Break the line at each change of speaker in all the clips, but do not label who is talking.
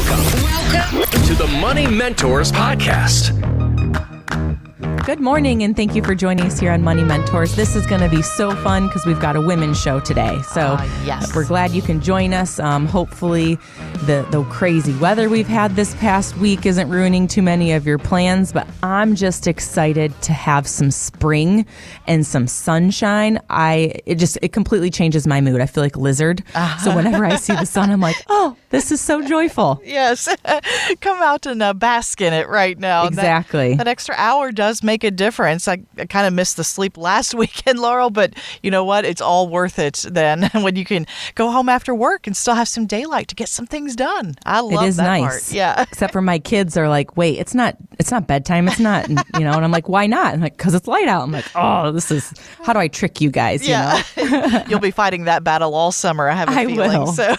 Welcome to the Money Mentors Podcast.
Good morning, and thank you for joining us here on Money Mentors. This is going to be so fun because we've got a women's show today. So
yes.
We're glad you can join us. Hopefully the crazy weather we've had this past week isn't ruining too many of your plans, but I'm just excited to have some spring and some sunshine. It completely changes my mood. I feel like a lizard. So whenever I see the sun, I'm like, oh, this is so joyful.
Yes. Come out and bask in it right now.
Exactly.
That extra hour does make a difference. I kind of missed the sleep last weekend, Laurel, but you know what? It's all worth it then when you can go home after work and still have some daylight to get some things done. I love
it is
that
nice.
part. Yeah.
Except for my kids are like, wait, it's not bedtime. It's not, and I'm like, why not? I'm like, because it's light out. I'm like, oh, how do I trick you guys?
Yeah. You'll be fighting that battle all summer, I have a feeling.
Will.
So,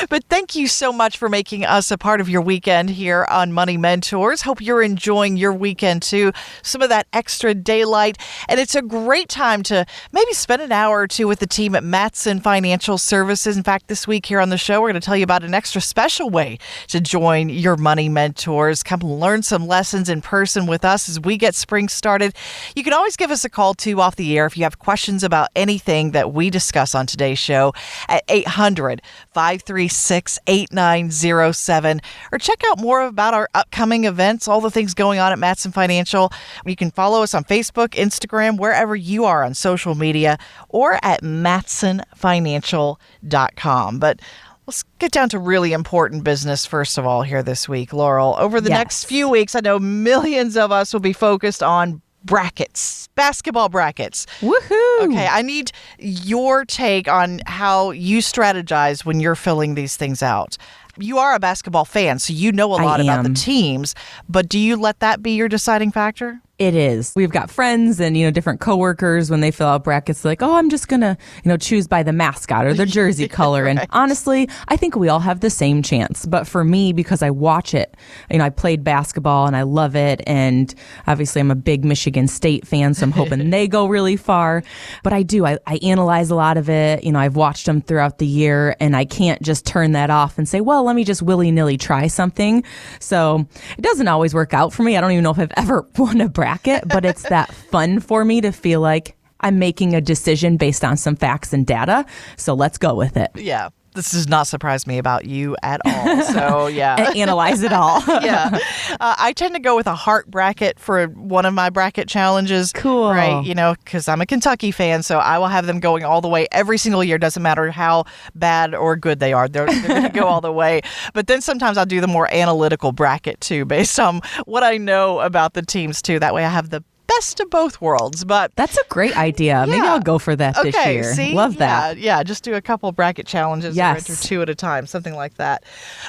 but thank you so much for making us a part of your weekend here on Money Mentors. Hope you're enjoying your weekend too. Some of that extra daylight. And it's a great time to maybe spend an hour or two with the team at Mattson Financial Services. In fact, this week here on the show, we're going to tell you about an extra special way to join your Money Mentors. Come learn some lessons in person with us as we get spring started. You can always give us a call too off the air if you have questions about anything that we discuss on today's show at 800-536-8907, or check out more about our upcoming events, all the things going on at Mattson Financial. You can follow us on Facebook, Instagram, wherever you are on social media, or at mattsonfinancial.com. But let's get down to really important business first of all here this week, Laurel. Over the next few weeks, I know millions of us will be focused on brackets, basketball brackets.
Woohoo!
Okay, I need your take on how you strategize when you're filling these things out. You are a basketball fan, so you know a lot about the teams, but do you let that be your deciding factor?
It is. We've got friends and, different coworkers when they fill out brackets, like, oh, I'm just going to, choose by the mascot or the jersey color.
Right.
And honestly, I think we all have the same chance. But for me, because I watch it, I played basketball and I love it. And obviously I'm a big Michigan State fan, so I'm hoping they go really far. But I do. I analyze a lot of it. I've watched them throughout the year, and I can't just turn that off and say, well, let me just willy-nilly try something. So it doesn't always work out for me. I don't even know if I've ever won a bracket. But it's that fun for me to feel like I'm making a decision based on some facts and data. So let's go with it.
Yeah. This does not surprise me about you at all. So, yeah.
Analyze it all.
Yeah. I tend to go with a heart bracket for one of my bracket challenges.
Cool.
Right. Because I'm a Kentucky fan, so I will have them going all the way every single year. Doesn't matter how bad or good they are. They're going to go all the way. But then sometimes I'll do the more analytical bracket, too, based on what I know about the teams, too. That way I have the best of both worlds. But
that's a great idea. Maybe I'll go for that this year.
See?
Love that.
Yeah, just do a couple bracket challenges or enter two at a time, something like that.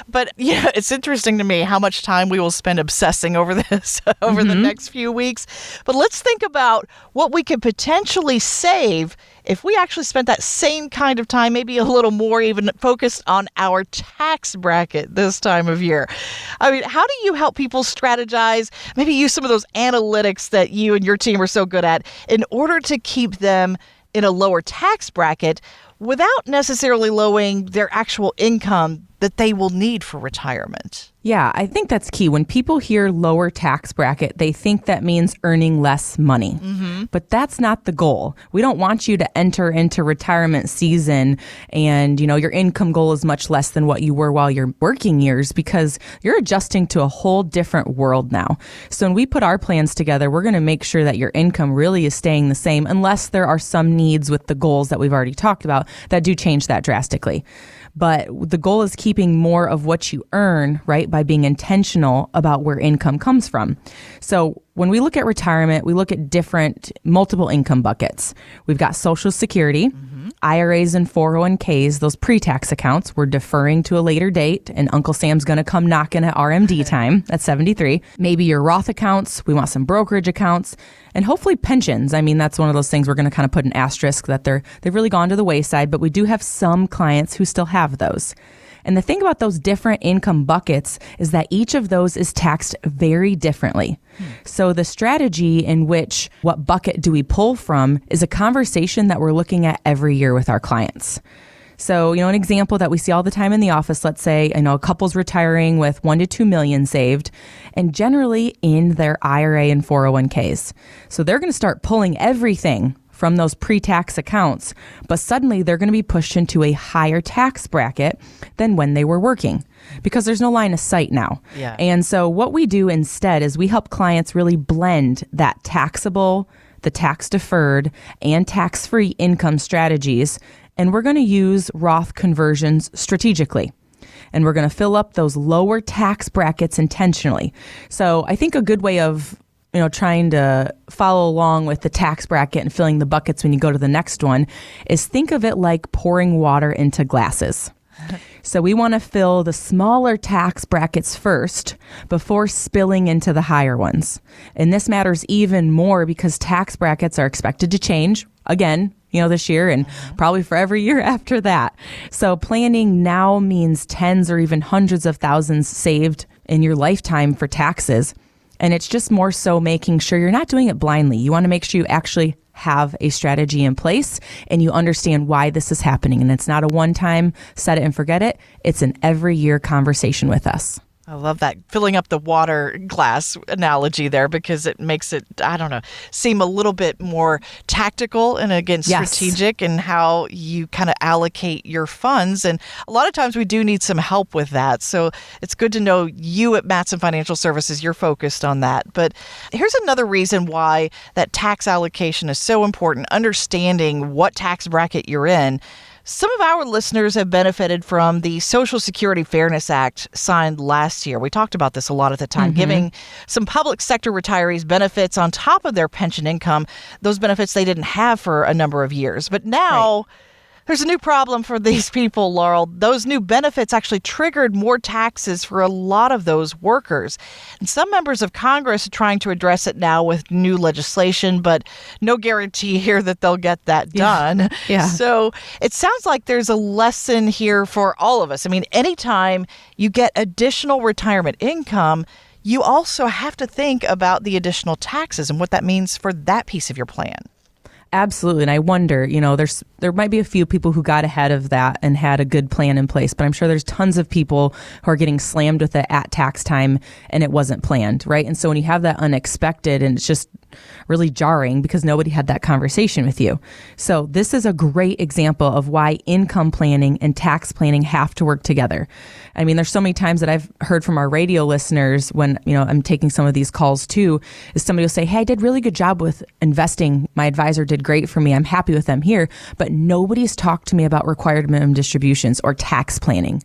But yeah, it's interesting to me how much time we will spend obsessing over this over the next few weeks. But let's think about what we could potentially save if we actually spent that same kind of time, maybe a little more even, focused on our tax bracket this time of year. I mean, how do you help people strategize, maybe use some of those analytics that you and your team are so good at in order to keep them in a lower tax bracket without necessarily lowering their actual income that they will need for retirement?
Yeah, I think that's key. When people hear lower tax bracket, they think that means earning less money. But that's not the goal. We don't want you to enter into retirement season and, your income goal is much less than what you were while your working years, because you're adjusting to a whole different world now. So when we put our plans together, we're going to make sure that your income really is staying the same, unless there are some needs with the goals that we've already talked about that do change that drastically. But the goal is keeping more of what you earn, right, by being intentional about where income comes from. So when we look at retirement, we look at multiple income buckets. We've got Social Security, IRAs and 401ks, those pre-tax accounts we're deferring to a later date, and Uncle Sam's going to come knocking at RMD time at 73. Maybe your Roth accounts, we want some brokerage accounts, and hopefully pensions. I mean, that's one of those things we're going to kind of put an asterisk that they've really gone to the wayside, but we do have some clients who still have those. And the thing about those different income buckets is that each of those is taxed very differently. So the strategy in which what bucket do we pull from is a conversation that we're looking at every year with our clients. So, an example that we see all the time in the office, let's say, a couple's retiring with $1 to $2 million saved, and generally in their IRA and 401ks. So they're going to start pulling everything from those pre-tax accounts, but suddenly they're going to be pushed into a higher tax bracket than when they were working because there's no line of sight now.
Yeah.
And so what we do instead is we help clients really blend that taxable, the tax deferred, and tax-free income strategies. And we're going to use Roth conversions strategically. And we're going to fill up those lower tax brackets intentionally. So I think a good way of trying to follow along with the tax bracket and filling the buckets when you go to the next one is think of it like pouring water into glasses. So we want to fill the smaller tax brackets first before spilling into the higher ones. And this matters even more because tax brackets are expected to change again, this year and probably for every year after that. So planning now means tens or even hundreds of thousands saved in your lifetime for taxes. And it's just more so making sure you're not doing it blindly. You want to make sure you actually have a strategy in place and you understand why this is happening. And it's not a one-time set it and forget it. It's an every year conversation with us.
I love that filling up the water glass analogy there because it makes it, seem a little bit more tactical and again, strategic in how you kind of allocate your funds. And a lot of times we do need some help with that. So it's good to know you at Mattson Financial Services, you're focused on that. But here's another reason why that tax allocation is so important, understanding what tax bracket you're in. Some of our listeners have benefited from the Social Security Fairness Act signed last year. We talked about this a lot at the time, giving some public sector retirees benefits on top of their pension income, those benefits they didn't have for a number of years. But now there's a new problem for these people, Laurel. Those new benefits actually triggered more taxes for a lot of those workers. And some members of Congress are trying to address it now with new legislation, but no guarantee here that they'll get that done.
Yeah.
So it sounds like there's a lesson here for all of us. I mean, anytime you get additional retirement income, you also have to think about the additional taxes and what that means for that piece of your plan.
Absolutely. And I wonder, there might be a few people who got ahead of that and had a good plan in place, but I'm sure there's tons of people who are getting slammed with it at tax time and it wasn't planned, right? And so when you have that unexpected and it's just really jarring because nobody had that conversation with you. So this is a great example of why income planning and tax planning have to work together. I mean, there's so many times that I've heard from our radio listeners when, I'm taking some of these calls too, is somebody will say, hey, I did really good job with investing. My advisor did great for me. I'm happy with them here, but nobody's talked to me about required minimum distributions or tax planning.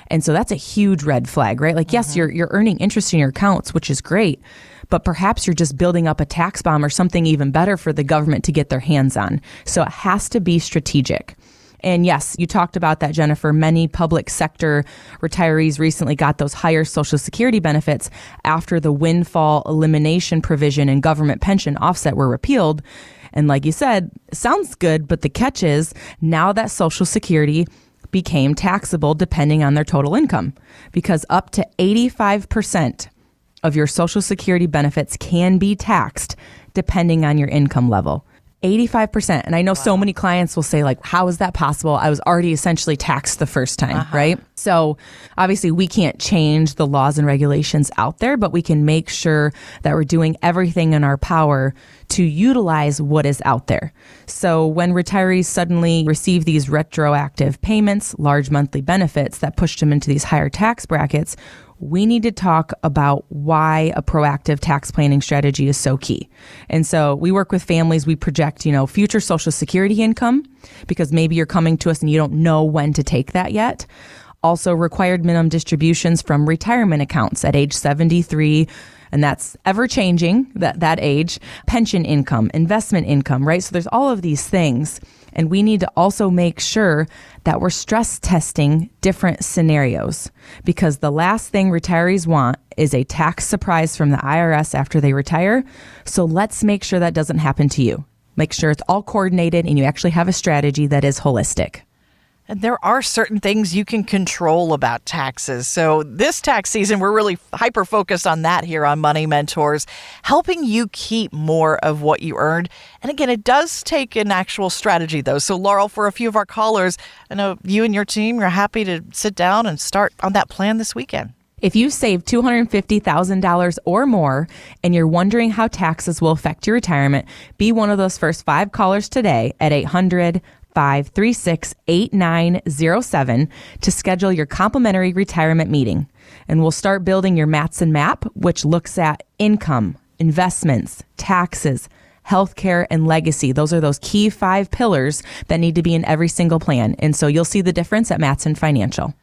And so that's a huge red flag, right? Like, yes, you're earning interest in your accounts, which is great, but perhaps you're just building up a tax bomb or something even better for the government to get their hands on. So it has to be strategic. And yes, you talked about that, Jennifer. Many public sector retirees recently got those higher Social Security benefits after the windfall elimination provision and government pension offset were repealed. And like you said, sounds good, but the catch is now that Social Security became taxable depending on their total income, because up to 85% of your Social Security benefits can be taxed depending on your income level. 85%. And I know so many clients will say, like, how is that possible? I was already essentially taxed the first time, right? So obviously we can't change the laws and regulations out there, but we can make sure that we're doing everything in our power to utilize what is out there. So when retirees suddenly receive these retroactive payments, large monthly benefits that pushed them into these higher tax brackets, we need to talk about why a proactive tax planning strategy is so key. And so we work with families, we project, future Social Security income, because maybe you're coming to us and you don't know when to take that yet. Also required minimum distributions from retirement accounts at age 73, and that's ever changing, that age, pension income, investment income, right? So there's all of these things. And we need to also make sure that we're stress testing different scenarios, because the last thing retirees want is a tax surprise from the IRS after they retire. So let's make sure that doesn't happen to you. Make sure it's all coordinated and you actually have a strategy that is holistic.
And there are certain things you can control about taxes. So this tax season, we're really hyper-focused on that here on Money Mentors, helping you keep more of what you earned. And again, it does take an actual strategy, though. So Laurel, for a few of our callers, I know you and your team are happy to sit down and start on that plan this weekend.
If you save $250,000 or more and you're wondering how taxes will affect your retirement, be one of those first 5 callers today at 800-536-8907 to schedule your complimentary retirement meeting. And we'll start building your Mattson map, which looks at income, investments, taxes, healthcare, and legacy. Those are those key 5 pillars that need to be in every single plan. And so you'll see the difference at Mattson Financial.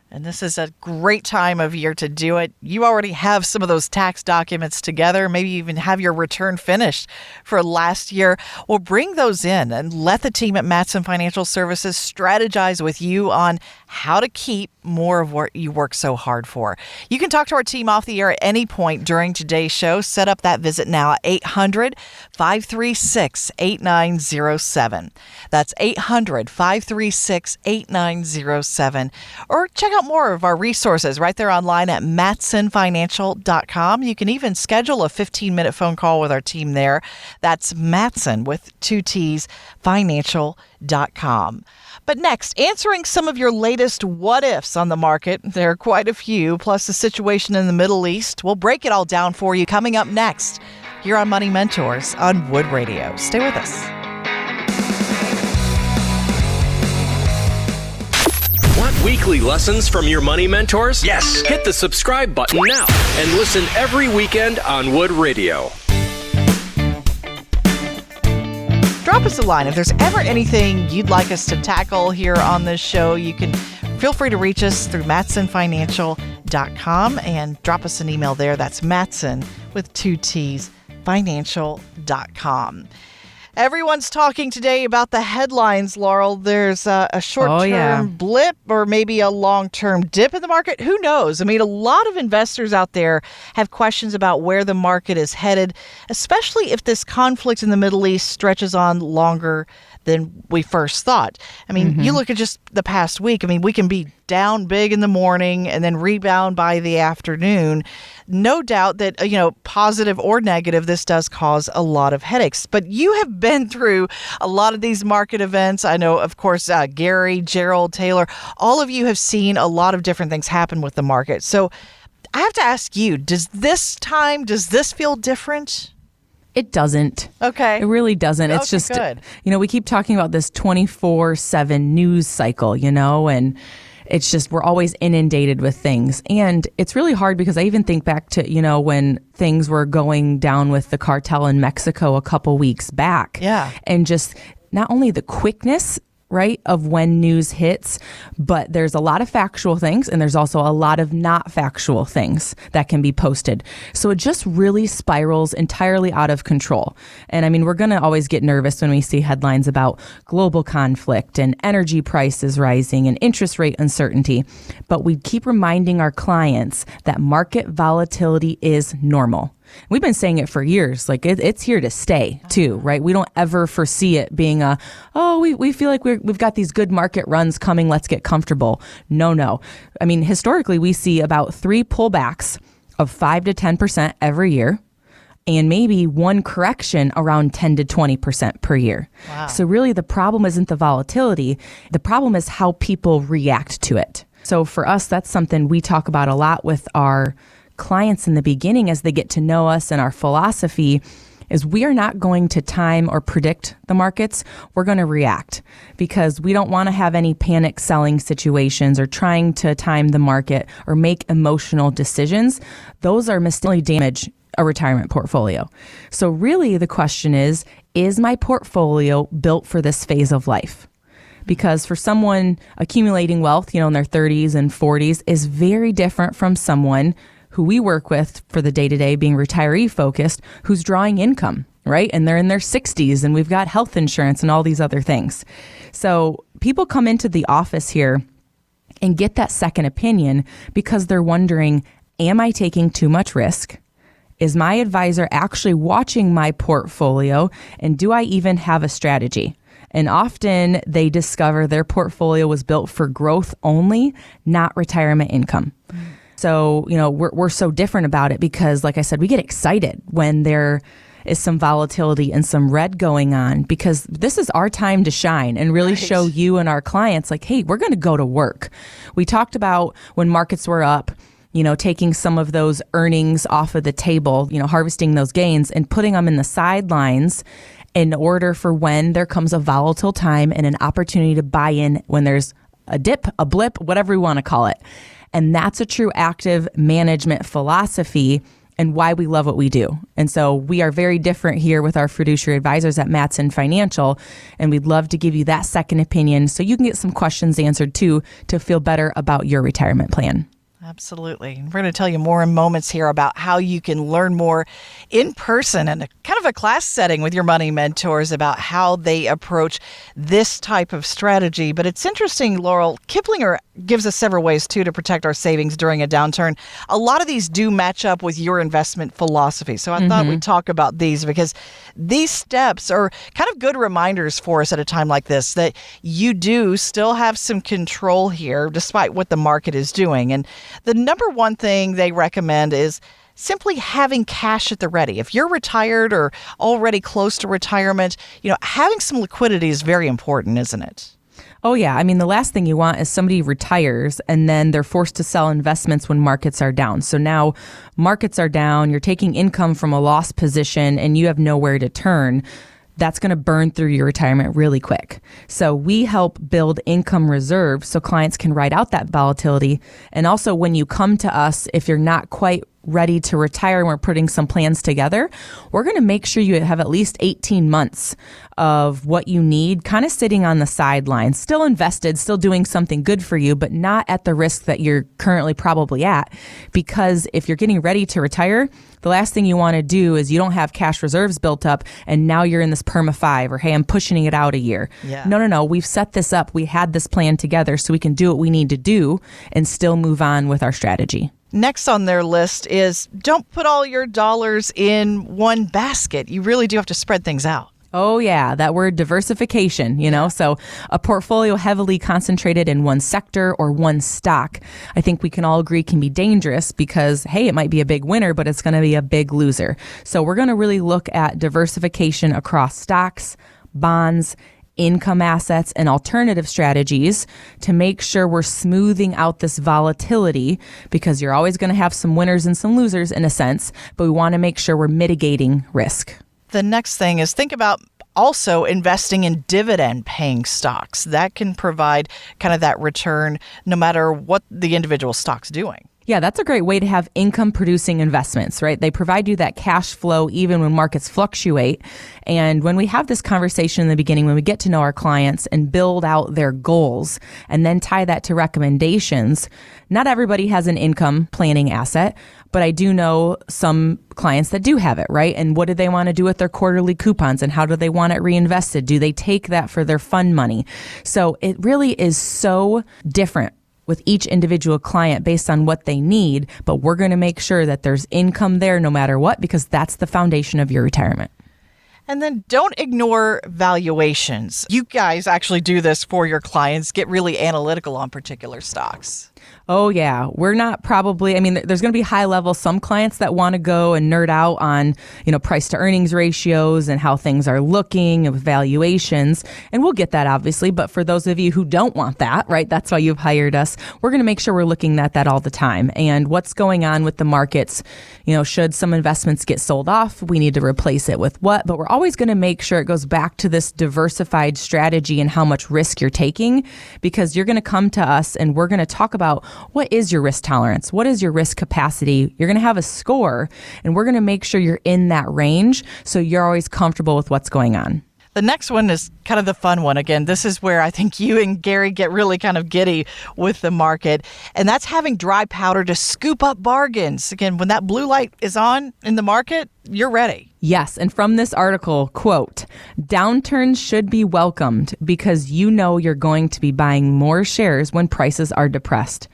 And this is a great time of year to do it. You already have some of those tax documents together, maybe even have your return finished for last year. Well, bring those in and let the team at Mattson Financial Services strategize with you on how to keep more of what you work so hard for. You can talk to our team off the air at any point during today's show. Set up that visit now at 800-536-8907. That's 800-536-8907. Or check out more of our resources right there online at mattsonfinancial.com. You can even schedule a 15-minute phone call with our team there. That's Mattson with 2 T's, financial.com. But next, answering some of your latest what-ifs on the market. There are quite a few, plus the situation in the Middle East. We'll break it all down for you coming up next here on Money Mentors on Wood Radio. Stay with us.
Want weekly lessons from your money mentors? Yes. Hit the subscribe button now and listen every weekend on Wood Radio.
Drop us a line. If there's ever anything you'd like us to tackle here on this show, you can feel free to reach us through mattsonfinancial.com and drop us an email there. That's Mattson with 2 T's, financial.com. Everyone's talking today about the headlines, Laurel. There's a short-term blip or maybe a long-term dip in the market. Who knows? I mean, a lot of investors out there have questions about where the market is headed, especially if this conflict in the Middle East stretches on longer than we first thought. I mean, you look at just the past week. I mean, we can be down big in the morning and then rebound by the afternoon. No doubt that, positive or negative, this does cause a lot of headaches. But you have been through a lot of these market events. I know, of course, Gary, Gerald, Taylor, all of you have seen a lot of different things happen with the market. So I have to ask you, does this feel different?
It doesn't.
Okay.
It really doesn't. It's just,
good.
We keep talking about this 24/7 news cycle, and it's just, we're always inundated with things. And it's really hard because I even think back to, when things were going down with the cartel in Mexico a couple weeks back.
Yeah.
And just not only the quickness, right, of when news hits, but there's a lot of factual things and there's also a lot of not factual things that can be posted. So it just really spirals entirely out of control. And I mean, we're going to always get nervous when we see headlines about global conflict and energy prices rising and interest rate uncertainty. But we keep reminding our clients that market volatility is normal. We've been saying it for years, like it's here to stay too, right? We don't ever foresee it being we feel like we've got these good market runs coming, let's get comfortable. No. I mean, historically, we see about 3 pullbacks of 5 to 10% every year and maybe one correction around 10 to 20% per year.
Wow.
So really the problem isn't the volatility. The problem is how people react to it. So for us, that's something we talk about a lot with our clients in the beginning as they get to know us, and our philosophy is we are not going to time or predict the markets. We're going to react because we don't want to have any panic selling situations or trying to time the market or make emotional decisions. Those are mistakenly damage a retirement portfolio. So really the question is my portfolio built for this phase of life? Because for someone accumulating wealth, in their 30s and 40s is very different from someone who we work with for the day-to-day being retiree focused, who's drawing income, right? And they're in their 60s and we've got health insurance and all these other things. So people come into the office here and get that second opinion because they're wondering, am I taking too much risk? Is my advisor actually watching my portfolio? And do I even have a strategy? And often they discover their portfolio was built for growth only, not retirement income. So, we're so different about it because, like I said, we get excited when there is some volatility and some red going on, because this is our time to shine and really show you and our clients like, hey, we're going to go to work. We talked about when markets were up, taking some of those earnings off of the table, harvesting those gains and putting them in the sidelines in order for when there comes a volatile time and an opportunity to buy in when there's a dip, a blip, whatever we want to call it. And that's a true active management philosophy and why we love what we do. And so we are very different here with our fiduciary advisors at Mattson Financial, and we'd love to give you that second opinion so you can get some questions answered too to feel better about your retirement plan.
Absolutely. We're going to tell you more in moments here about how you can learn more in person and kind of a class setting with your money mentors about how they approach this type of strategy. But it's interesting, Laurel, Kiplinger gives us several ways, too, to protect our savings during a downturn. A lot of these do match up with your investment philosophy. So I thought we'd talk about these because these steps are kind of good reminders for us at a time like this that you do still have some control here despite what the market is doing. And the number one thing they recommend is simply having cash at the ready. If you're retired or already close to retirement, having some liquidity is very important, isn't it?
Oh, yeah. I mean, the last thing you want is somebody retires and then they're forced to sell investments when markets are down. So now markets are down, you're taking income from a loss position and you have nowhere to turn. That's going to burn through your retirement really quick. So we help build income reserves so clients can ride out that volatility. And also when you come to us, if you're not quite ready to retire and we're putting some plans together, we're going to make sure you have at least 18 months of what you need kind of sitting on the sidelines, still invested, still doing something good for you, but not at the risk that you're currently probably at. Because if you're getting ready to retire, the last thing you want to do is you don't have cash reserves built up and now you're in this PERMA 5 or, hey, I'm pushing it out a year.
Yeah.
No. We've set this up. We had this plan together so we can do what we need to do and still move on with our strategy.
Next on their list is don't put all your dollars in one basket. You really do have to spread things out.
Oh, yeah. That word diversification, so a portfolio heavily concentrated in one sector or one stock, I think we can all agree can be dangerous because, hey, it might be a big winner, but it's going to be a big loser. So we're going to really look at diversification across stocks, bonds, income assets, and alternative strategies to make sure we're smoothing out this volatility because you're always going to have some winners and some losers in a sense, but we want to make sure we're mitigating risk.
The next thing is think about also investing in dividend-paying stocks. That can provide kind of that return no matter what the individual stock's doing.
Yeah, that's a great way to have income-producing investments, right? They provide you that cash flow even when markets fluctuate. And when we have this conversation in the beginning, when we get to know our clients and build out their goals and then tie that to recommendations, not everybody has an income planning asset, but I do know some clients that do have it, right? And what do they want to do with their quarterly coupons and how do they want it reinvested? Do they take that for their fund money? So it really is so different with each individual client based on what they need, but we're going to make sure that there's income there no matter what, because that's the foundation of your retirement.
And then don't ignore valuations. You guys actually do this for your clients, get really analytical on particular stocks.
Oh, yeah. We're not probably, there's going to be high level, some clients that want to go and nerd out on, price to earnings ratios and how things are looking with valuations. And we'll get that obviously. But for those of you who don't want that, right, that's why you've hired us. We're going to make sure we're looking at that all the time. And what's going on with the markets, should some investments get sold off, we need to replace it with what? But we're always going to make sure it goes back to this diversified strategy and how much risk you're taking, because you're going to come to us and we're going to talk about what is your risk tolerance? What is your risk capacity? You're going to have a score, and we're going to make sure you're in that range so you're always comfortable with what's going on.
The next one is kind of the fun one. Again, this is where I think you and Gary get really kind of giddy with the market, and that's having dry powder to scoop up bargains. Again, when that blue light is on in the market, you're ready.
Yes, and from this article, quote, downturns should be welcomed because you're going to be buying more shares when prices are depressed.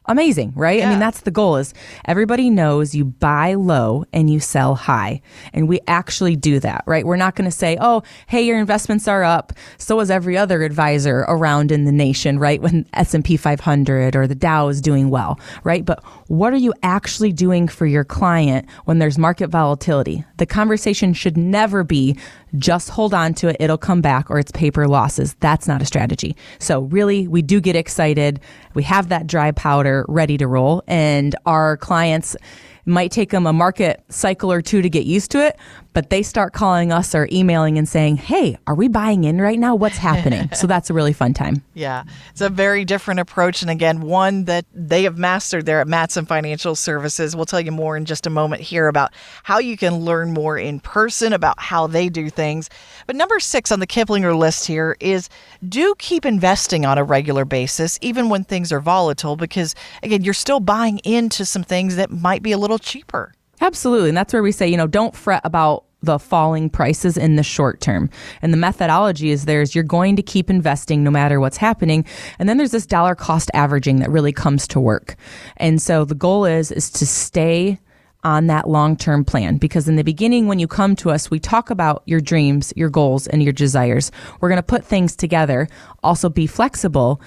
Amazing, right?
Yeah.
I mean, that's the goal is everybody knows you buy low and you sell high. And we actually do that, right? We're not going to say, oh, hey, your investments are up. So is every other advisor around in the nation, right? When S&P 500 or the Dow is doing well, right? But what are you actually doing for your client when there's market volatility? The conversation should never be just hold on to it, it'll come back, or it's paper losses. That's not a strategy. So really, we do get excited. We have that dry powder ready to roll, and our clients might take them a market cycle or two to get used to it, but they start calling us or emailing and saying, hey, are we buying in right now? What's happening? So that's a really fun time.
Yeah, it's a very different approach. And again, one that they have mastered there at Mattson Financial Services. We'll tell you more in just a moment here about how you can learn more in person about how they do things. But number 6 on the Kiplinger list here is do keep investing on a regular basis, even when things are volatile, because again, you're still buying into some things that might be a little cheaper.
Absolutely. And that's where we say, don't fret about the falling prices in the short term. And the methodology is you're going to keep investing no matter what's happening. And then there's this dollar cost averaging that really comes to work. And so the goal is to stay on that long-term plan, because in the beginning, when you come to us, we talk about your dreams, your goals, and your desires. We're going to put things together, also be flexible,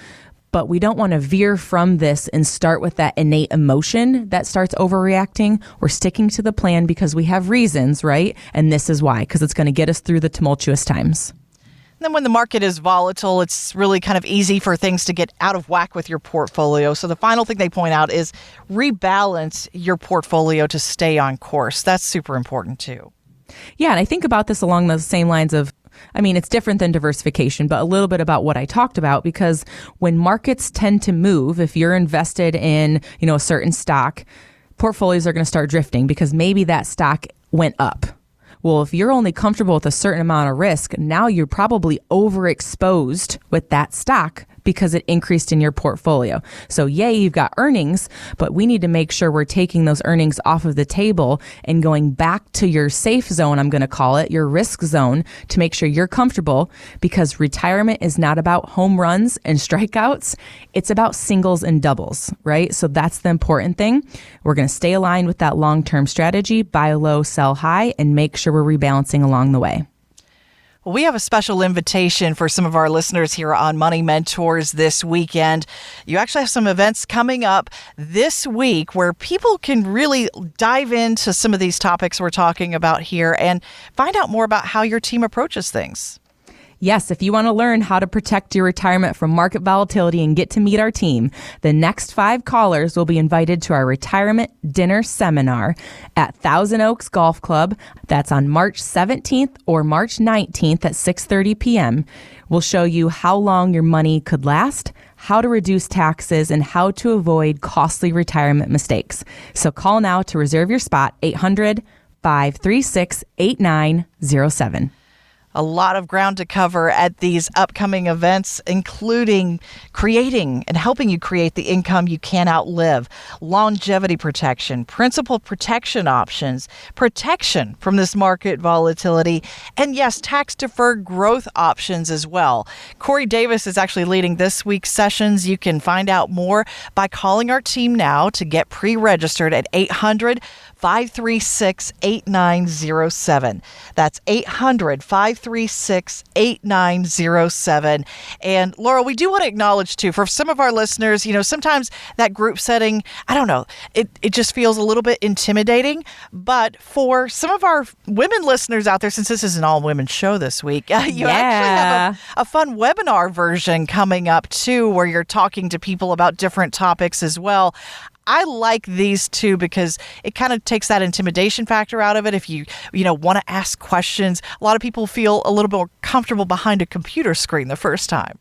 but we don't want to veer from this and start with that innate emotion that starts overreacting. We're sticking to the plan because we have reasons, right? And this is why, because it's going to get us through the tumultuous times.
Then when the market is volatile, it's really kind of easy for things to get out of whack with your portfolio. So the final thing they point out is rebalance your portfolio to stay on course. That's super important too.
Yeah, and I think about this along the same lines of, it's different than diversification, but a little bit about what I talked about, because when markets tend to move, if you're invested in, a certain stock, portfolios are going to start drifting because maybe that stock went up. Well, if you're only comfortable with a certain amount of risk, now you're probably overexposed with that stock because it increased in your portfolio. So yay, you've got earnings, but we need to make sure we're taking those earnings off of the table and going back to your safe zone, I'm going to call it, your risk zone, to make sure you're comfortable, because retirement is not about home runs and strikeouts. It's about singles and doubles, right? So that's the important thing. We're going to stay aligned with that long-term strategy, buy low, sell high, and make sure we're rebalancing along the way.
Well, we have a special invitation for some of our listeners here on Money Mentors this weekend. You actually have some events coming up this week where people can really dive into some of these topics we're talking about here and find out more about how your team approaches things.
Yes, if you want to learn how to protect your retirement from market volatility and get to meet our team, the next 5 callers will be invited to our retirement dinner seminar at Thousand Oaks Golf Club. That's on March 17th or March 19th at 6:30 p.m. We'll show you how long your money could last, how to reduce taxes, and how to avoid costly retirement mistakes. So call now to reserve your spot, 800-536-8907.
A lot of ground to cover at these upcoming events, including creating and helping you create the income you can't outlive, longevity protection, principal protection options, protection from this market volatility, and yes, tax-deferred growth options as well. Corey Davis is actually leading this week's sessions. You can find out more by calling our team now to get pre-registered at 800-536-8907. That's 800-536-8907. And Laurel, we do want to acknowledge too, for some of our listeners, sometimes that group setting, I don't know, it just feels a little bit intimidating. But for some of our women listeners out there, since this is an all-women show this week, you actually have a fun webinar version coming up too, where you're talking to people about different topics as well. I like these two because it kind of takes that intimidation factor out of it. If you want to ask questions, a lot of people feel a little more comfortable behind a computer screen the first time.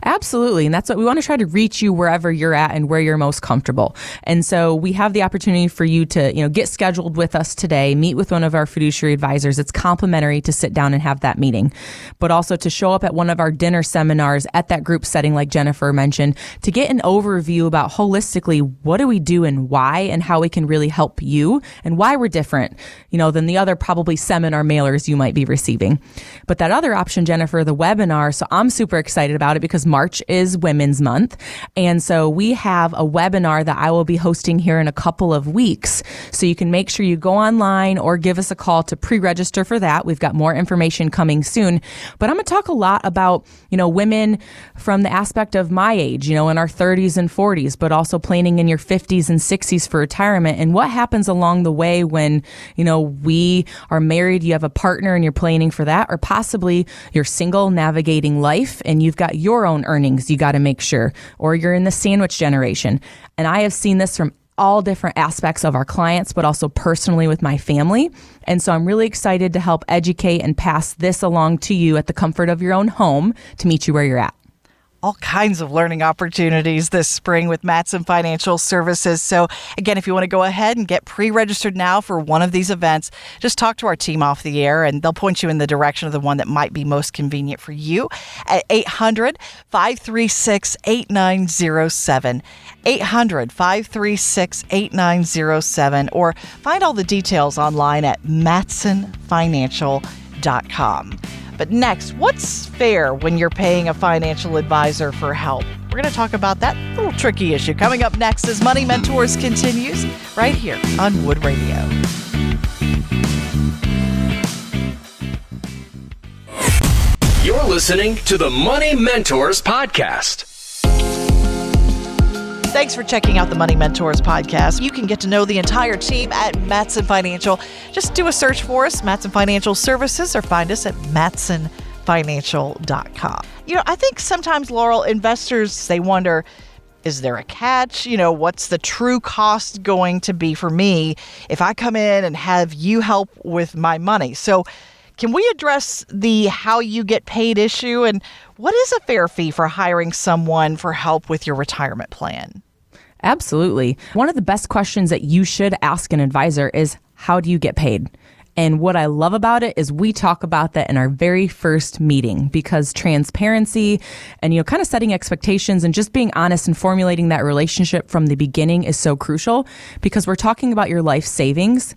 Absolutely. And that's what we want to try to reach you wherever you're at and where you're most comfortable. And so we have the opportunity for you to, get scheduled with us today, meet with one of our fiduciary advisors. It's complimentary to sit down and have that meeting, but also to show up at one of our dinner seminars at that group setting, like Jennifer mentioned, to get an overview about holistically, what do we do and why, and how we can really help you and why we're different, than the other probably seminar mailers you might be receiving. But that other option, Jennifer, the webinar, so I'm super excited about it because because March is Women's Month. And so we have a webinar that I will be hosting here in a couple of weeks. So you can make sure you go online or give us a call to pre-register for that. We've got more information coming soon. But I'm going to talk a lot about, women from the aspect of my age, in our 30s and 40s, but also planning in your 50s and 60s for retirement, and what happens along the way when, we are married, you have a partner and you're planning for that, or possibly you're single navigating life and you've got your own earnings you got to make sure, or you're in the sandwich generation. And I have seen this from all different aspects of our clients, but also personally with my family. And so I'm really excited to help educate and pass this along to you at the comfort of your own home to meet you where you're at.
All kinds of learning opportunities this spring with Mattson Financial Services. So again, if you want to go ahead and get pre-registered now for one of these events, just talk to our team off the air and they'll point you in the direction of the one that might be most convenient for you at 800-536-8907. 800-536-8907, or find all the details online at mattsonfinancial.com. But next, what's fair when you're paying a financial advisor for help? We're going to talk about that little tricky issue coming up next as Money Mentors continues right here on Wood Radio.
You're listening to the Money Mentors Podcast.
Thanks for checking out the Money Mentors podcast. You can get to know the entire team at Mattson Financial. Just do a search for us, Mattson Financial Services, or find us at mattsonfinancial.com. I think sometimes, Laurel, investors, they wonder, is there a catch? What's the true cost going to be for me if I come in and have you help with my money? So can we address the how you get paid issue, and what is a fair fee for hiring someone for help with your retirement plan?
Absolutely. One of the best questions that you should ask an advisor is, how do you get paid? And what I love about it is we talk about that in our very first meeting, because transparency and, kind of setting expectations and just being honest and formulating that relationship from the beginning is so crucial, because we're talking about your life savings.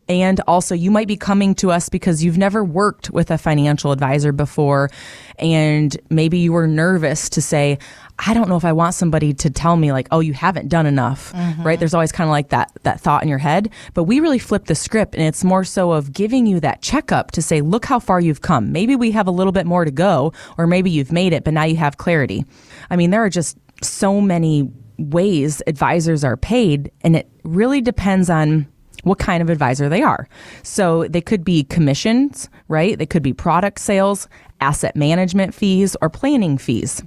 And also, you might be coming to us because you've never worked with a financial advisor before, and maybe you were nervous to say, I don't know if I want somebody to tell me like, oh, you haven't done enough, right? There's always kind of like that thought in your head. But we really flip the script, and it's more so of giving you that checkup to say, look how far you've come. Maybe we have a little bit more to go, or maybe you've made it, but now you have clarity. I mean, there are just so many ways advisors are paid, and it really depends on what kind of advisor they are. So they could be commissions, right? They could be product sales, asset management fees, or planning fees.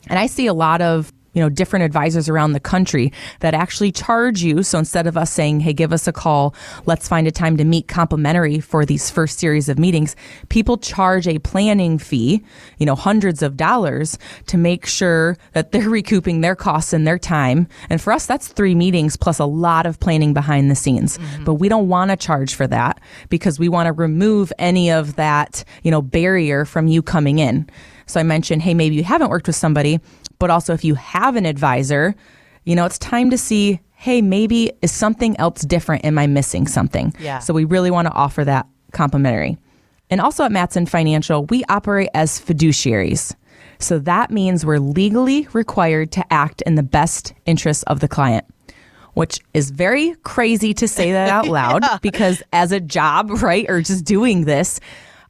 And I see a lot of different advisors around the country that actually charge you. So instead of us saying, hey, give us a call, let's find a time to meet complimentary for these first series of meetings, people charge a planning fee, hundreds of dollars, to make sure that they're recouping their costs and their time. And for us, that's 3 meetings plus a lot of planning behind the scenes. But we don't want to charge for that, because we want to remove any of that, barrier from you coming in. So I mentioned, hey, maybe you haven't worked with somebody, but also if you have an advisor, it's time to see, hey, maybe is something else different? Am I missing something?
Yeah.
So we really want to offer that complimentary. And also at Mattson Financial, we operate as fiduciaries. So that means we're legally required to act in the best interests of the client, which is very crazy to say that out loud, because as a job, right, or just doing this,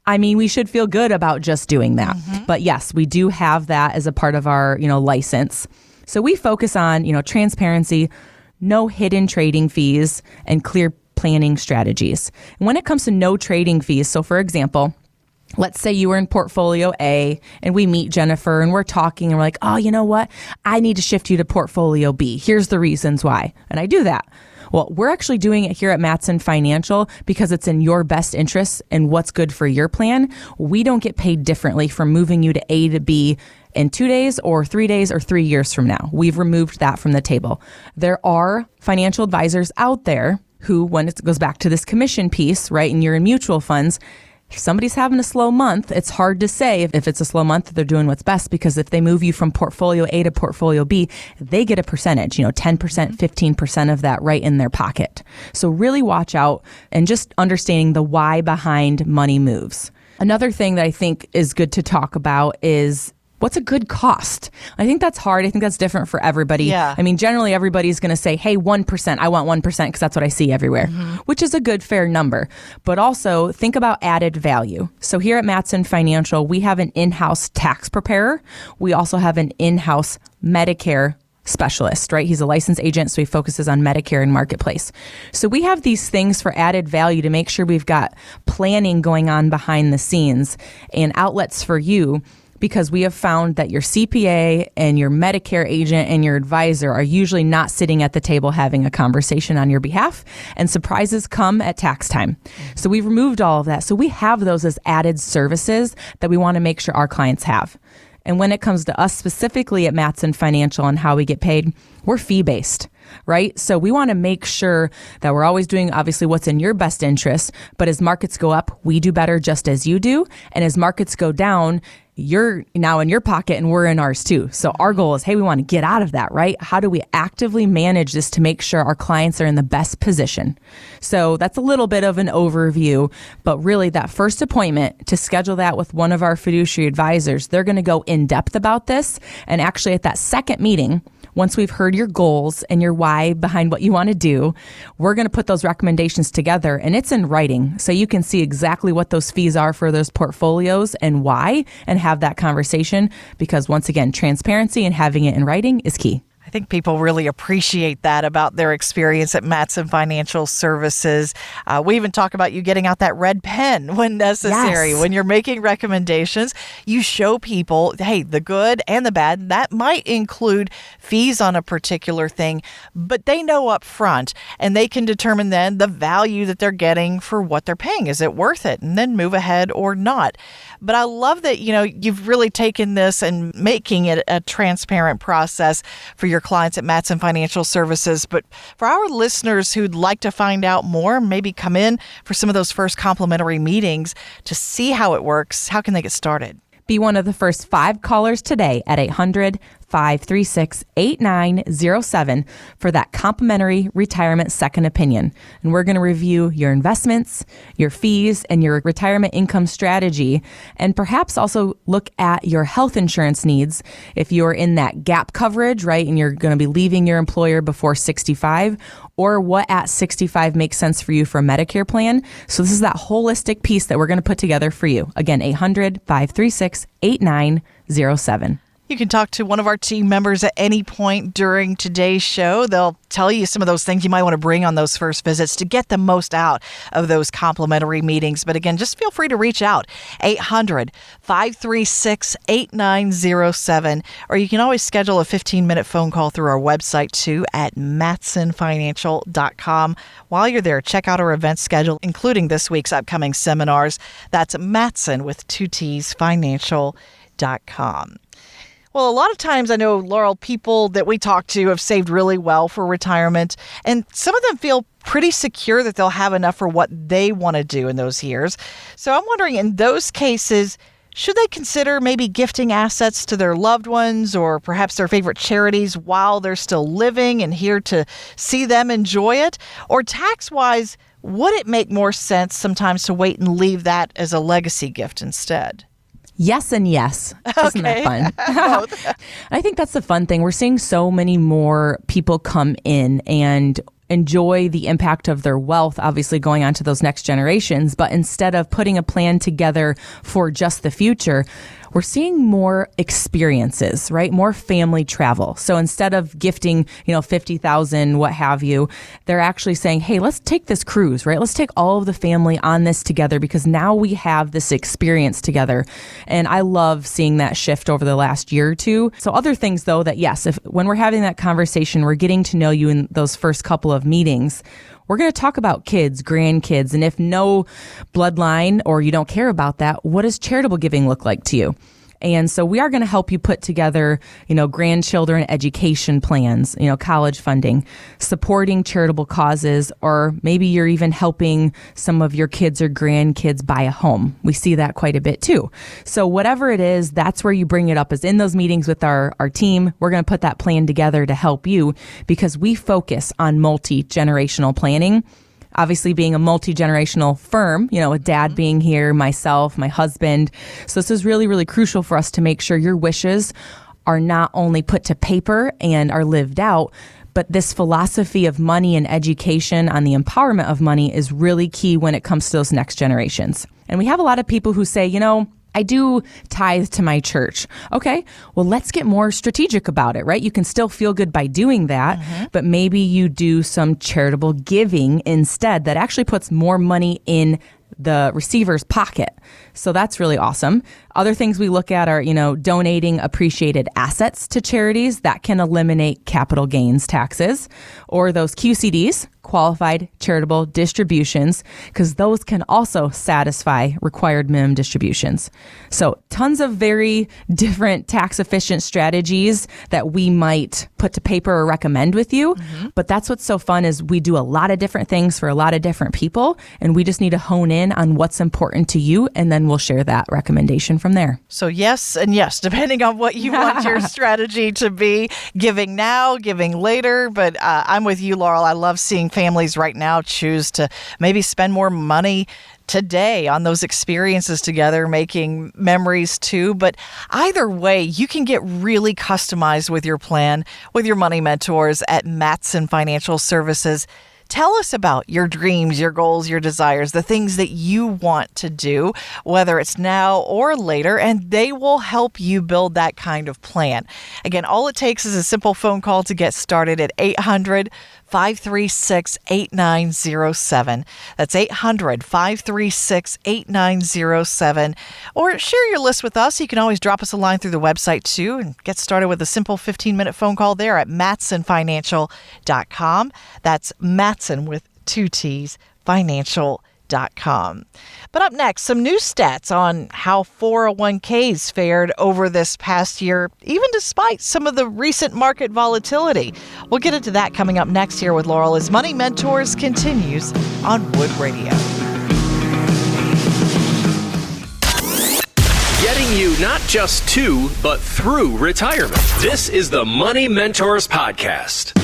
I mean, we should feel good about just doing that. But yes, we do have that as a part of our, license. So we focus on, transparency, no hidden trading fees, and clear planning strategies. And when it comes to no trading fees, so for example, let's say you were in portfolio A and we meet Jennifer and we're talking and we're like, oh, you know what? I need to shift you to portfolio B. Here's the reasons why. And I do that. Well, we're actually doing it here at Mattson Financial because it's in your best interest and what's good for your plan. We don't get paid differently for moving you to A to B in 2 days or 3 days or 3 years from now. We've removed that from the table. There are financial advisors out there who, when it goes back to this commission piece, right, and you're in mutual funds, if somebody's having a slow month, it's hard to say if it's a slow month, they're doing what's best, because if they move you from portfolio A to portfolio B, they get a percentage, 10%, 15% of that right in their pocket. So really watch out and just understanding the why behind money moves. Another thing that I think is good to talk about is What's a good cost? I think that's hard. I think that's different for everybody.
Yeah.
I mean, generally everybody's going to say, hey, 1%. I want 1% because that's what I see everywhere, which is a good, fair number. But also think about added value. So here at Mattson Financial, we have an in-house tax preparer. We also have an in-house Medicare specialist, right? He's a licensed agent, so he focuses on Medicare and Marketplace. So we have these things for added value to make sure we've got planning going on behind the scenes and outlets for you, because we have found that your CPA and your Medicare agent and your advisor are usually not sitting at the table having a conversation on your behalf, and surprises come at tax time. So we've removed all of that. So we have those as added services that we want to make sure our clients have. And when it comes to us specifically at Mattson Financial and how we get paid, we're fee-based, right? So we want to make sure that we're always doing obviously what's in your best interest, but as markets go up, we do better just as you do. And as markets go down, you're now in your pocket and we're in ours too. So our goal is, hey, we want to get out of that, right? How do we actively manage this to make sure our clients are in the best position? So that's a little bit of an overview, but really that first appointment, to schedule that with one of our fiduciary advisors, they're going to go in depth about this. And actually at that second meeting, once we've heard your goals and your why behind what you want to do, we're going to put those recommendations together, and it's in writing. So you can see exactly what those fees are for those portfolios and why, and have that conversation, because once again, transparency and having it in writing is key.
I think people really appreciate that about their experience at Mattson Financial Services. We even talk about you getting out that red pen when necessary.
Yes.
When you're making recommendations, you show people, hey, the good and the bad. That might include fees on a particular thing, but they know up front, and they can determine then the value that they're getting for what they're paying. Is it worth it? And then move ahead or not. But I love that, you've really taken this and making it a transparent process for your clients at Mattson Financial Services. But for our listeners who'd like to find out more, maybe come in for some of those first complimentary meetings to see how it works, how can they get started?
Be one of the first 5 callers today at 800-536-8907 for that complimentary retirement second opinion. And we're going to review your investments, your fees, and your retirement income strategy, and perhaps also look at your health insurance needs if you're in that gap coverage, right, and you're going to be leaving your employer before 65, or what at 65 makes sense for you for a Medicare plan. So this is that holistic piece that we're going to put together for you. Again, 800-536-8907.
You can talk to one of our team members at any point during today's show. They'll tell you some of those things you might want to bring on those first visits to get the most out of those complimentary meetings. But again, just feel free to reach out, 800-536-8907. Or you can always schedule a 15-minute phone call through our website, too, at mattsonfinancial.com. While you're there, check out our event schedule, including this week's upcoming seminars. That's Mattson with 2 T's, financial.com. Well, a lot of times I know, Laurel, people that we talk to have saved really well for retirement, and some of them feel pretty secure that they'll have enough for what they want to do in those years. So I'm wondering, in those cases, should they consider maybe gifting assets to their loved ones or perhaps their favorite charities while they're still living and here to see them enjoy it? Or tax-wise, would it make more sense sometimes to wait and leave that as a legacy gift instead?
Yes and yes. Isn't that fun? I think that's the fun thing. We're seeing so many more people come in and enjoy the impact of their wealth, obviously going on to those next generations. But instead of putting a plan together for just the future, we're seeing more experiences, right? More family travel. So instead of gifting, $50,000, what have you, they're actually saying, hey, let's take this cruise, right? Let's take all of the family on this together because now we have this experience together. And I love seeing that shift over the last year or two. So other things though, that yes, when we're having that conversation, we're getting to know you in those first couple of meetings. We're going to talk about kids, grandkids, and if no bloodline or you don't care about that, what does charitable giving look like to you? And so we are going to help you put together, grandchildren education plans, college funding, supporting charitable causes, or maybe you're even helping some of your kids or grandkids buy a home. We see that quite a bit too. So whatever it is, that's where you bring it up, is in those meetings with our team. We're going to put that plan together to help you because we focus on multi-generational planning. Obviously, being a multi-generational firm, with dad being here, myself, my husband. So this is really, really crucial for us to make sure your wishes are not only put to paper and are lived out, but this philosophy of money and education on the empowerment of money is really key when it comes to those next generations. And we have a lot of people who say, I do tithe to my church. Okay, well, let's get more strategic about it, right? You can still feel good by doing that, but maybe you do some charitable giving instead that actually puts more money in the receiver's pocket. So that's really awesome. Other things we look at are, donating appreciated assets to charities that can eliminate capital gains taxes, or those QCDs, qualified charitable distributions, because those can also satisfy required minimum distributions. So tons of very different tax efficient strategies that we might put to paper or recommend with you. But that's what's so fun is we do a lot of different things for a lot of different people, and we just need to hone in on what's important to you, and then we'll share that recommendation from there.
So yes and yes, depending on what you want your strategy to be, giving now, giving later. But I'm with you, Laurel. I love seeing families right now choose to maybe spend more money today on those experiences together, making memories too. But either way, you can get really customized with your plan with your money mentors at Mattson Financial Services. Tell us about your dreams, your goals, your desires, the things that you want to do, whether it's now or later, and they will help you build that kind of plan. Again, all it takes is a simple phone call to get started at 800-536-8907. That's 800-536-8907. Or share your list with us. You can always drop us a line through the website too and get started with a simple 15-minute phone call there at mattsonfinancial.com. That's Mattson with 2 T's, financial.com. But up next, some new stats on how 401ks fared over this past year, even despite some of the recent market volatility. We'll get into that coming up next here with Laurel as Money Mentors continues on Wood Radio.
Getting you not just to, but through retirement. This is the Money Mentors Podcast.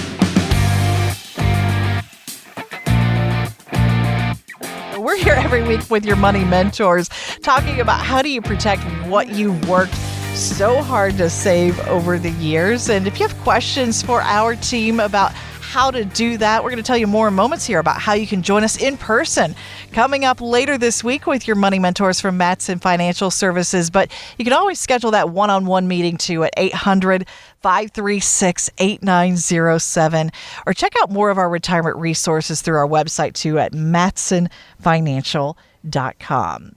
We're here every week with your money mentors talking about how do you protect what you've worked so hard to save over the years. And if you have questions for our team about how to do that, we're going to tell you more in moments here about how you can join us in person coming up later this week with your money mentors from Mattson Financial Services. But you can always schedule that one-on-one meeting too at 800-536-8907, or check out more of our retirement resources through our website too at mattsonfinancial.com.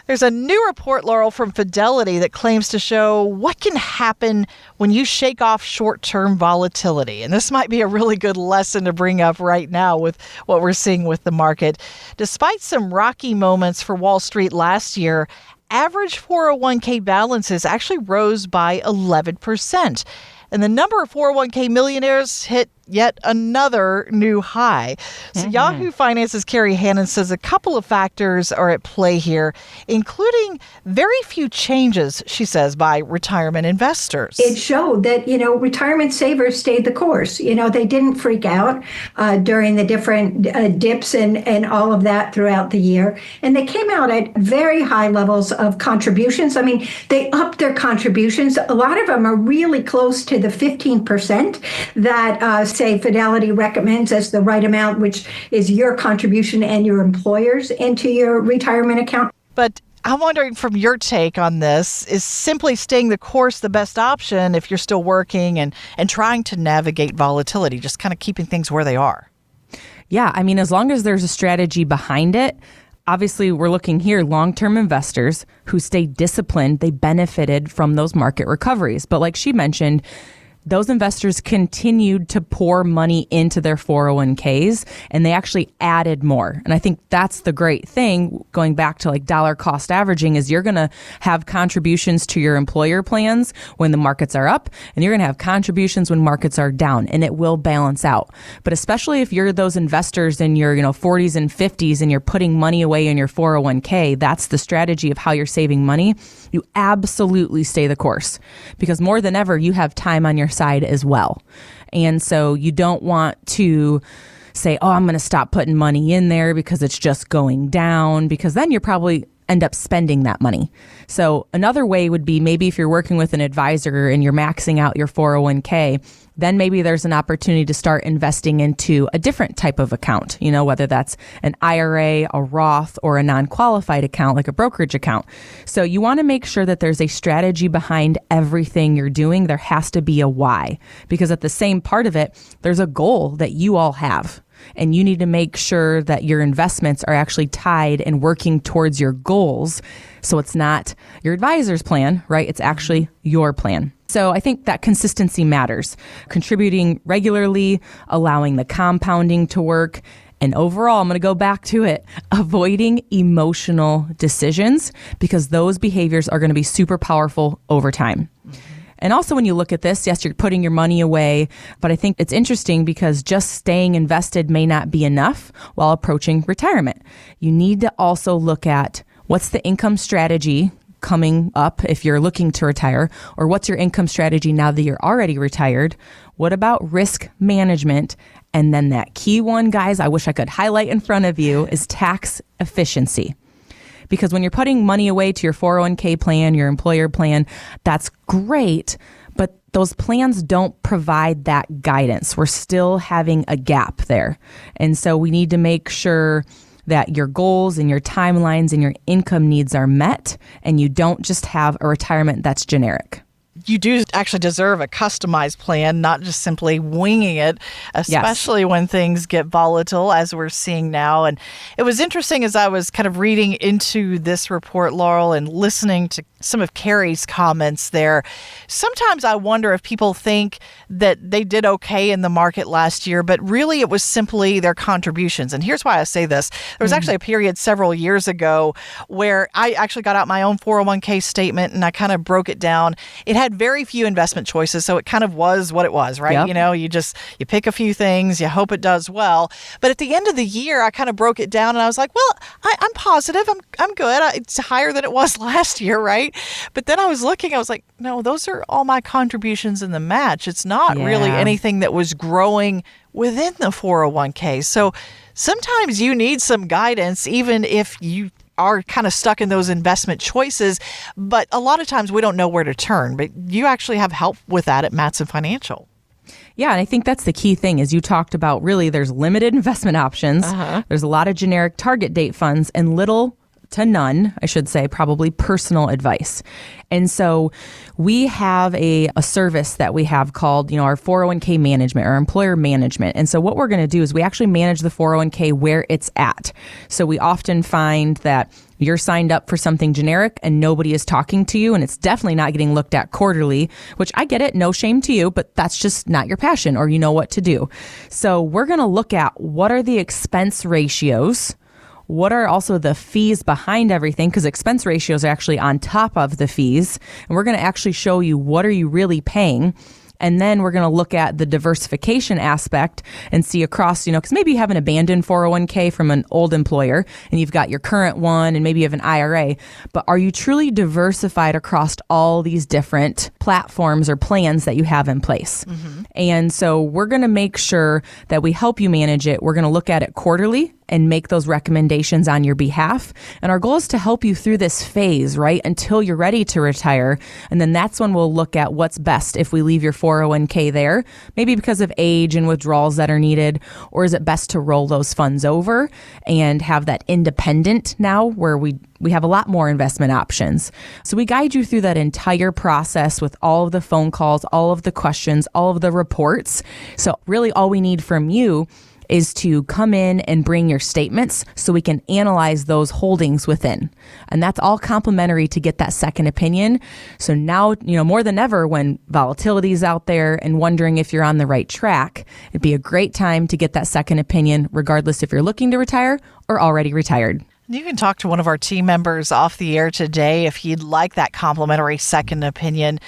There's a new report, Laurel, from Fidelity that claims to show what can happen when you shake off short-term volatility. And this might be a really good lesson to bring up right now with what we're seeing with the market. Despite some rocky moments for Wall Street last year, average 401k balances actually rose by 11%. And the number of 401k millionaires hit yet another new high. So Yahoo Finance's Carrie Hannon says a couple of factors are at play here, including very few changes, she says, by retirement investors.
It showed that, retirement savers stayed the course. They didn't freak out during the different dips and all of that throughout the year. And they came out at very high levels of contributions. I mean, they upped their contributions. A lot of them are really close to the 15% that say Fidelity recommends as the right amount, which is your contribution and your employer's into your retirement account.
But I'm wondering from your take on this, is simply staying the course the best option if you're still working and trying to navigate volatility, just kind of keeping things where they are?
Yeah, I mean, as long as there's a strategy behind it, obviously we're looking here, long-term investors who stay disciplined, they benefited from those market recoveries. But like she mentioned, those investors continued to pour money into their 401ks, and they actually added more. And I think that's the great thing, going back to like dollar cost averaging, is you're going to have contributions to your employer plans when the markets are up, and you're going to have contributions when markets are down, and it will balance out. But especially if you're those investors in your 40s and 50s and you're putting money away in your 401k, that's the strategy of how you're saving money. You absolutely stay the course, because more than ever, you have time on your side as well. And so you don't want to say, oh, I'm going to stop putting money in there because it's just going down, because then you're probably end up spending that money. So another way would be maybe if you're working with an advisor and you're maxing out your 401k, then maybe there's an opportunity to start investing into a different type of account, whether that's an IRA, a Roth, or a non-qualified account like a brokerage account. So you want to make sure that there's a strategy behind everything you're doing. There has to be a why, because at the same part of it, there's a goal that you all have. And you need to make sure that your investments are actually tied and working towards your goals. So it's not your advisor's plan, right? It's actually your plan. So I think that consistency matters. Contributing regularly, allowing the compounding to work. And overall, I'm going to go back to it, avoiding emotional decisions, because those behaviors are going to be super powerful over time. And also when you look at this, yes, you're putting your money away, but I think it's interesting because just staying invested may not be enough while approaching retirement. You need to also look at what's the income strategy coming up if you're looking to retire, or what's your income strategy now that you're already retired? What about risk management? And then that key one, guys, I wish I could highlight in front of you, is tax efficiency. Because when you're putting money away to your 401k plan, your employer plan, that's great, but those plans don't provide that guidance. We're still having a gap there. And so we need to make sure that your goals and your timelines and your income needs are met, and you don't just have a retirement that's generic.
You do actually deserve a customized plan, not just simply winging it, especially when things get volatile, as we're seeing now. And it was interesting as I was kind of reading into this report, Laurel, and listening to some of Carrie's comments there. Sometimes I wonder if people think that they did okay in the market last year, but really it was simply their contributions. And here's why I say this. There was actually a period several years ago where I actually got out my own 401k statement and I kind of broke it down. It had very few investment choices, so it kind of was what it was, right? Yep. You pick a few things, you hope it does well. But at the end of the year, I kind of broke it down and I was like, well, I'm positive. I'm good. It's higher than it was last year, right? But then I was looking, I was like, no, those are all my contributions in the match. It's not really anything that was growing within the 401k. So sometimes you need some guidance, even if you are kind of stuck in those investment choices. But a lot of times we don't know where to turn. But you actually have help with that at Mattson Financial.
Yeah, and I think that's the key thing, is you talked about really there's limited investment options. There's a lot of generic target date funds and little to none, I should say, probably personal advice. And so we have a service that we have called, our 401k management or employer management. And so what we're going to do is we actually manage the 401k where it's at. So we often find that you're signed up for something generic and nobody is talking to you, and it's definitely not getting looked at quarterly, which I get it, no shame to you, but that's just not your passion, or you know what to do. So we're going to look at what are the expense ratios. What are also the fees behind everything? Because expense ratios are actually on top of the fees. And we're going to actually show you what are you really paying. And then we're going to look at the diversification aspect and see across, because maybe you have an abandoned 401k from an old employer and you've got your current one and maybe you have an IRA. But are you truly diversified across all these different platforms or plans that you have in place? And so we're going to make sure that we help you manage it. We're going to look at it quarterly and make those recommendations on your behalf. And our goal is to help you through this phase, right, until you're ready to retire. And then that's when we'll look at what's best if we leave your 401k there, maybe because of age and withdrawals that are needed, or is it best to roll those funds over and have that independent now where we have a lot more investment options. So we guide you through that entire process with all of the phone calls, all of the questions, all of the reports. So really all we need from you is to come in and bring your statements so we can analyze those holdings within. And that's all complimentary to get that second opinion. So now, more than ever, when volatility is out there and wondering if you're on the right track, it'd be a great time to get that second opinion, regardless if you're looking to retire or already retired.
You can talk to one of our team members off the air today if you'd like that complimentary second opinion.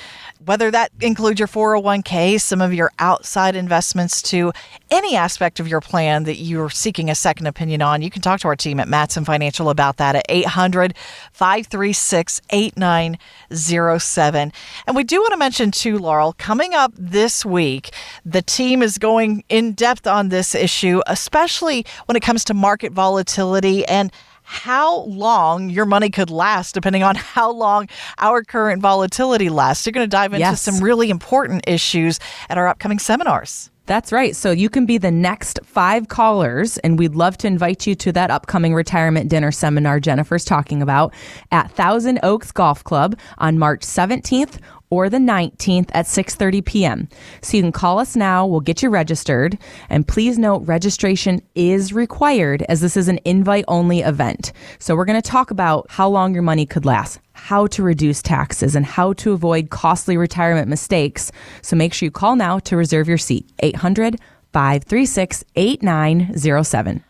whether that includes your 401k, some of your outside investments, to any aspect of your plan that you're seeking a second opinion on. You can talk to our team at Mattson Financial about that at 800-536-8907. And we do want to mention too, Laurel, coming up this week, the team is going in depth on this issue, especially when it comes to market volatility and how long your money could last, depending on how long our current volatility lasts. You're going to dive into some really important issues at our upcoming seminars.
That's right. So you can be the next 5 callers, and we'd love to invite you to that upcoming retirement dinner seminar Jennifer's talking about at Thousand Oaks Golf Club on March 17th or the 19th at 6:30 p.m. So you can call us now. We'll get you registered. And please note, registration is required as this is an invite-only event. So we're going to talk about how long your money could last, how to reduce taxes, and how to avoid costly retirement mistakes. So make sure you call now to reserve your seat. 800-536-8907.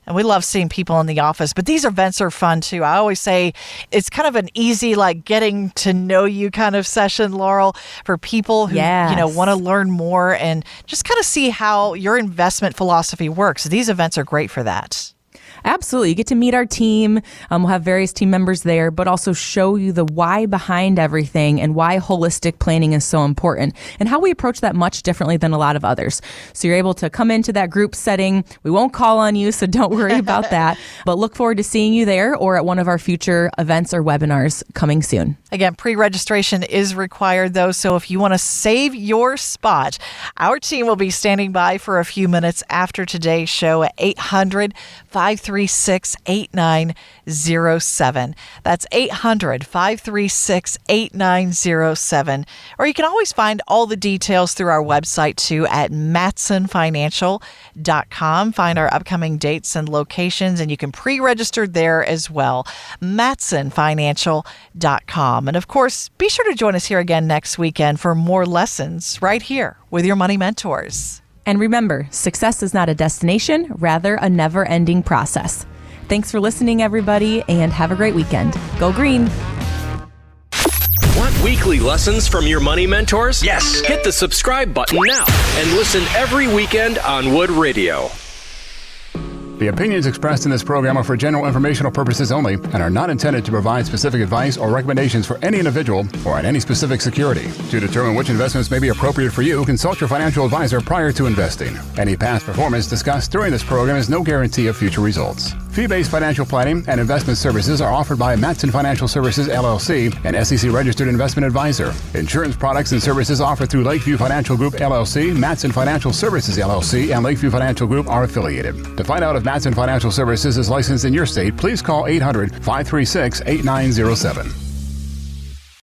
And we love seeing people in the office, but these events are fun too. I always say it's kind of an easy, like, getting to know you kind of session, Laurel, for people who want to learn more and just kind of see how your investment philosophy works. These events are great for that.
Absolutely. You get to meet our team. We'll have various team members there, but also show you the why behind everything and why holistic planning is so important and how we approach that much differently than a lot of others. So you're able to come into that group setting. We won't call on you, so don't worry about that. But look forward to seeing you there or at one of our future events or webinars coming soon.
Again, pre-registration is required, though, so if you want to save your spot, our team will be standing by for a few minutes after today's show at 800-536-8907. That's 800-536-8907. Or you can always find all the details through our website, too, at mattsonfinancial.com. Find our upcoming dates and locations, and you can pre-register there as well. mattsonfinancial.com. And of course, be sure to join us here again next weekend for more lessons right here with your Money Mentors.
And remember, success is not a destination, rather a never-ending process. Thanks for listening, everybody, and have a great weekend. Go green.
Want weekly lessons from your money mentors? Yes. Hit the subscribe button now and listen every weekend on Wood Radio.
The opinions expressed in this program are for general informational purposes only and are not intended to provide specific advice or recommendations for any individual or on any specific security. To determine which investments may be appropriate for you, consult your financial advisor prior to investing. Any past performance discussed during this program is no guarantee of future results. Fee-based financial planning and investment services are offered by Mattson Financial Services, LLC, an SEC-registered investment advisor. Insurance products and services offered through Lakeview Financial Group, LLC, Mattson Financial Services, LLC, and Lakeview Financial Group are affiliated. To find out if Mattson Financial Services is licensed in your state, please call 800-536-8907.